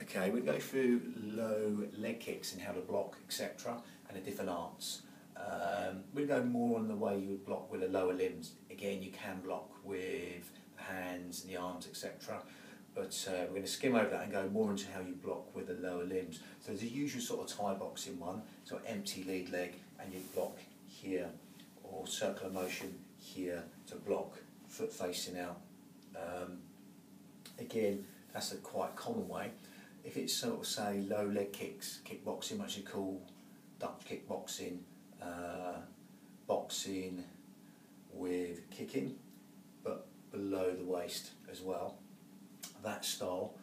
Okay, we'll go through low leg kicks and how to block, etc., and the different arts. We'll go more on the way you would block with the lower limbs. Again, you can block with the hands and the arms, etc., but we're going to skim over that and go more into how you block with the lower limbs. So there's a usual sort of Thai boxing one, so empty lead leg, and you block here, or circular motion here to block, foot facing out. Again, that's a quite common way. If it's sort of say low leg kicks, kickboxing, which you call Dutch kickboxing, boxing with kicking, but below the waist as well, that style,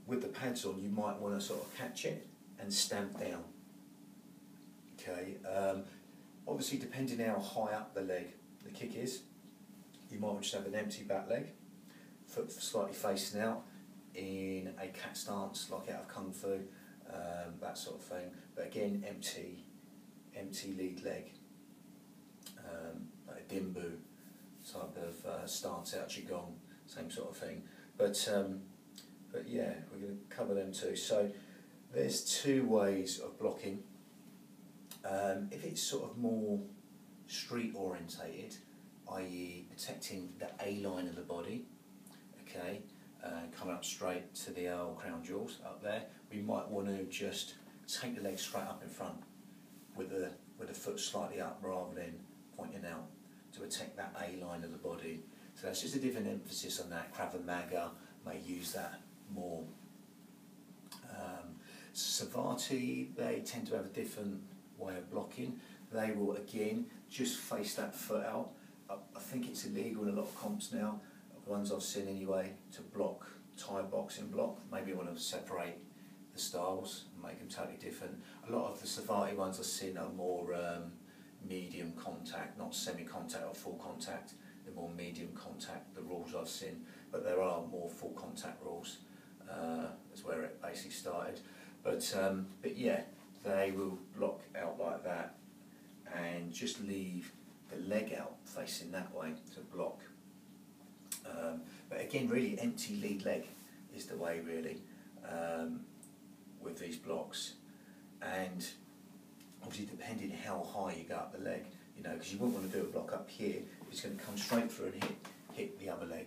with the pads on, you might want to sort of catch it and stamp down. Okay, obviously depending how high up the leg the kick is, you might just have an empty back leg, foot slightly facing out in a cat stance like out of Kung Fu, that sort of thing, but again empty lead leg, like a Dimbu type of stance out Qigong, same sort of thing. But yeah, we're going to cover them too. So there's two ways of blocking. If it's sort of more street orientated, i.e. protecting the A line of the body, okay, coming up straight to the old crown jewels up there, we might want to just take the leg straight up in front with the foot slightly up rather than pointing out to protect that A line of the body. So that's just a different emphasis on that. Krav Maga may use that more. Savati, they tend to have a different way of blocking. They will again just face that foot out. I think it's illegal in a lot of comps now, the ones I've seen anyway, to block Thai boxing block. Maybe you want to separate the styles and make them totally different. A lot of the Savati ones I've seen are more medium contact, not semi-contact or full contact. They're more medium contact, the rules I've seen, but there are more full contact rules. That's where it basically started. But yeah, they will block out like that and just leave the leg out facing that way to block. But again, really empty lead leg is the way really with these blocks, and obviously depending how high you go up the leg, you know, because you wouldn't want to do a block up here, it's going to come straight through and hit the other leg.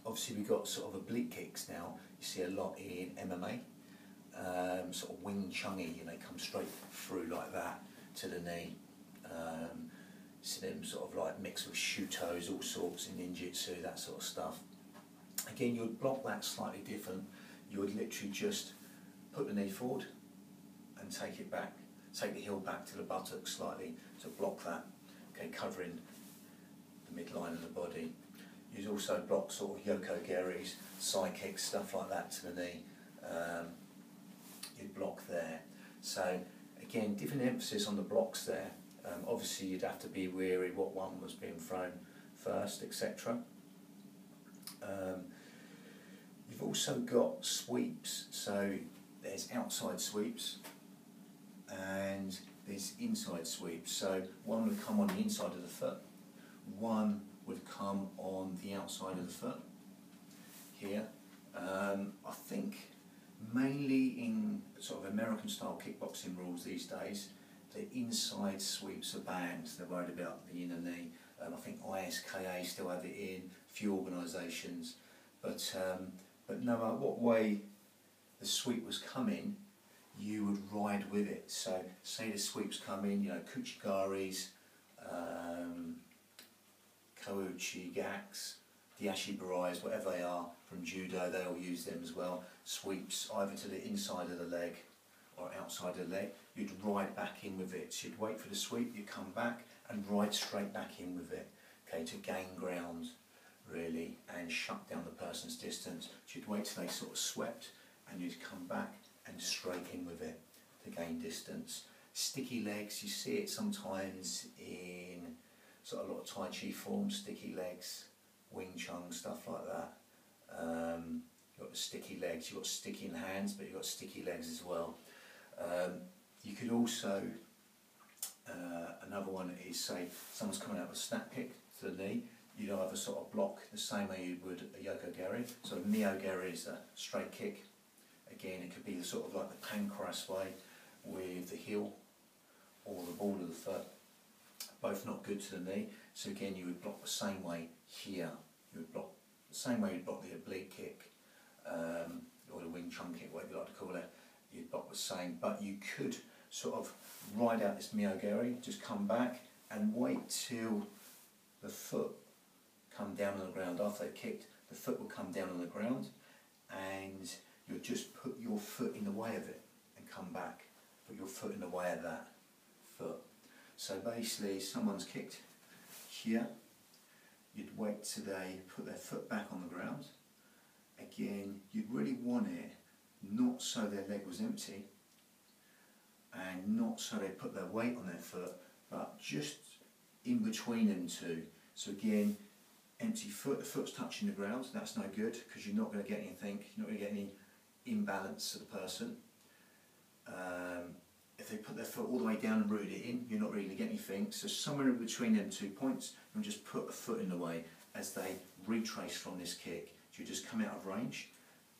Obviously we've got sort of oblique kicks now, you see a lot in MMA, sort of Wing Chungy, and they come straight through like that to the knee. See them sort of like mixed with shutos, all sorts in ninjutsu, that sort of stuff. Again, you would block that slightly different. You would literally just put the knee forward and take it back, take the heel back to the buttocks slightly to block that, okay, covering the midline of the body. You'd also block sort of yoko geris, side kicks, stuff like that to the knee. You'd block there. So again, different emphasis on the blocks there. Obviously you'd have to be wary what one was being thrown first, etc. You've also got sweeps, so there's outside sweeps and there's inside sweeps. So one would come on the inside of the foot, one would come on the outside of the foot here. I think mainly in sort of American style kickboxing rules these days, the inside sweeps are banned. They're worried about the inner knee. I think ISKA still have it in, few organisations, but no matter what way the sweep was coming, you would ride with it. So say the sweeps come in, you know, kuchigaris, Kouchi gaks, the ashibarais, whatever they are from judo, they all use them as well. Sweeps either to the inside of the leg or outside of the leg, you'd ride back in with it. So you'd wait for the sweep, you'd come back and ride straight back in with it, okay, to gain ground really and shut down the person's distance. So you'd wait till they sort of swept and you'd come back and straight in with it to gain distance. Sticky legs, you see it sometimes in sort of a lot of Tai Chi forms, sticky legs, Wing Chun, stuff like that. You've got the sticky legs, you've got sticky in hands, but you've got sticky legs as well. You could also, another one is say someone's coming out with a snap kick to the knee, you'd either sort of block the same way you would a yoko-geri. So a mio-geri is a straight kick. Again, it could be the sort of like the pancras way with the heel or the ball of the foot. Both not good to the knee. So again, you would block the same way here. You would block the same way you'd block the oblique kick or the wing chun kick, whatever you like to call it. You'd block the same, but you could sort of ride out this mio-geri, just come back and wait till the foot come down on the ground. After they've kicked, the foot will come down on the ground and you'll just put your foot in the way of it and come back. Put your foot in the way of that foot. So basically, someone's kicked here, you'd wait till they put their foot back on the ground. Again, you'd really want it not so their leg was empty and not so they put their weight on their foot, but just in between them two. So again, empty foot, the foot's touching the ground, that's no good because you're not going to get anything, you're not going to get any imbalance to the person. If they put their foot all the way down and root it in, you're not really going to get anything. So somewhere in between them 2 points, you'll just put a foot in the way as they retrace from this kick. So you just come out of range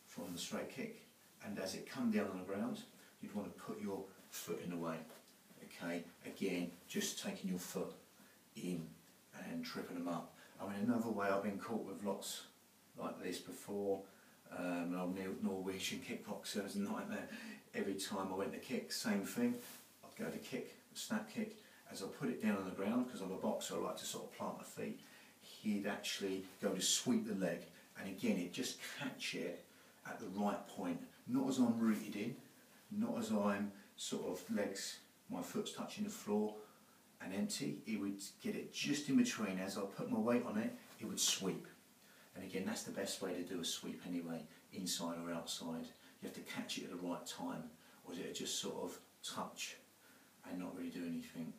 from the straight kick, and as it comes down on the ground, you'd want to put your foot in the way. Okay, again, just taking your foot in and tripping them up. I mean, another way I've been caught with lots like this before, I'm Norwegian kickboxer, it was a nightmare. Every time I went to kick, same thing. I'd go to kick, snap kick. As I put it down on the ground, because I'm a boxer, I like to sort of plant my feet, he'd actually go to sweep the leg. And again, it just catch it at the right point. Not as I'm rooted in, not as I'm sort of legs, my foot's touching the floor and empty. It would get it just in between. As I put my weight on it, it would sweep. And again, that's the best way to do a sweep anyway, inside or outside. You have to catch it at the right time, or is it just sort of touch and not really do anything.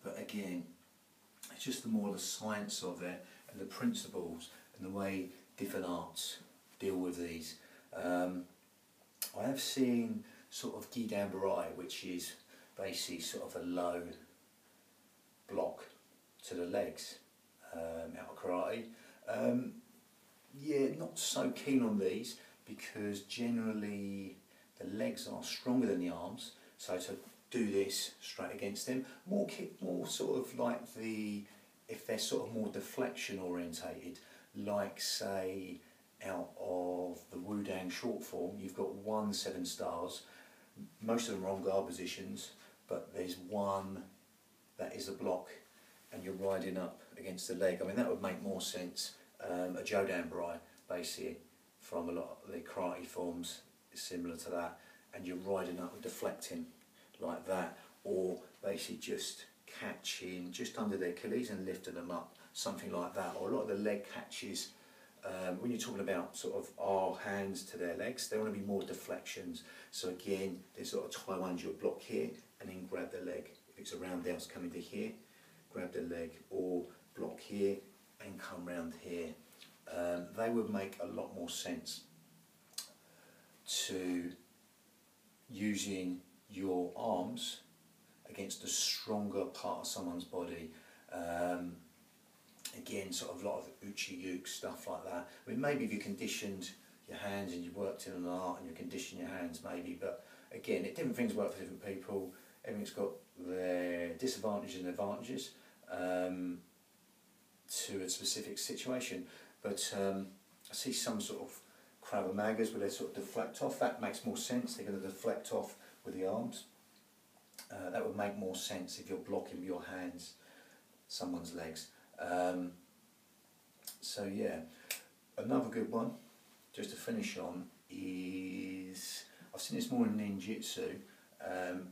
But again, it's just the more the science of it and the principles and the way different arts deal with these. I have seen sort of gi dan barai, which is basically sort of a low block to the legs out of karate. Yeah, not so keen on these because generally the legs are stronger than the arms, so to do this straight against them, more sort of like if they're sort of more deflection orientated, like say out of the Wudang short form, you've got 1 7 stars, most of them are on guard positions, but there's one that is a block and you're riding up against the leg. I mean, that would make more sense. A Jodan Barai, basically, from a lot of the karate forms is similar to that, and you're riding up and deflecting like that, or basically just catching just under their Achilles and lifting them up, something like that. Or a lot of the leg catches, when you're talking about sort of our hands to their legs, they want to be more deflections. So again, there's sort of Taiwan, you'll block here and then grab the leg. If it's a roundhouse coming to here, grab the leg, or block here and come round here. They would make a lot more sense to using your arms against the stronger part of someone's body. Again, sort of a lot of uchi-yuke, stuff like that. I mean, maybe if you conditioned your hands and you worked in an art and you condition your hands, maybe, but again, different things work for different people. Everything's got their disadvantages and advantages to a specific situation. But I see some sort of Krav Magas where they sort of deflect off. That makes more sense. They're going to deflect off with the arms. That would make more sense if you're blocking with your hands someone's legs. So yeah, another good one, just to finish on, is, I've seen this more in ninjutsu.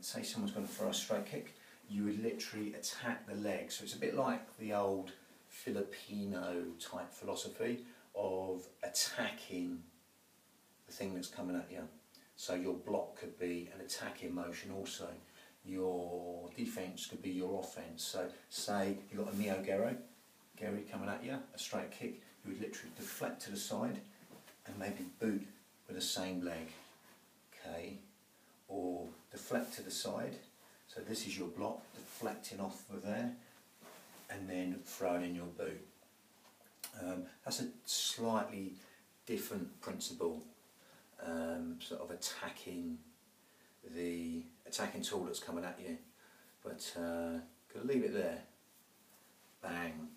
Say someone's going to throw a straight kick, you would literally attack the leg. So it's a bit like the old Filipino type philosophy of attacking the thing that's coming at you. So your block could be an attacking motion also. Your defence could be your offence. So say you've got a mio-geri coming at you, a straight kick, you would literally deflect to the side and maybe boot with the same leg, okay? Or deflect to the side, so this is your block, deflecting off with there, and then throwing in your boot. That's a slightly different principle, sort of attacking the tool that's coming at you. But gonna leave it there. Bang.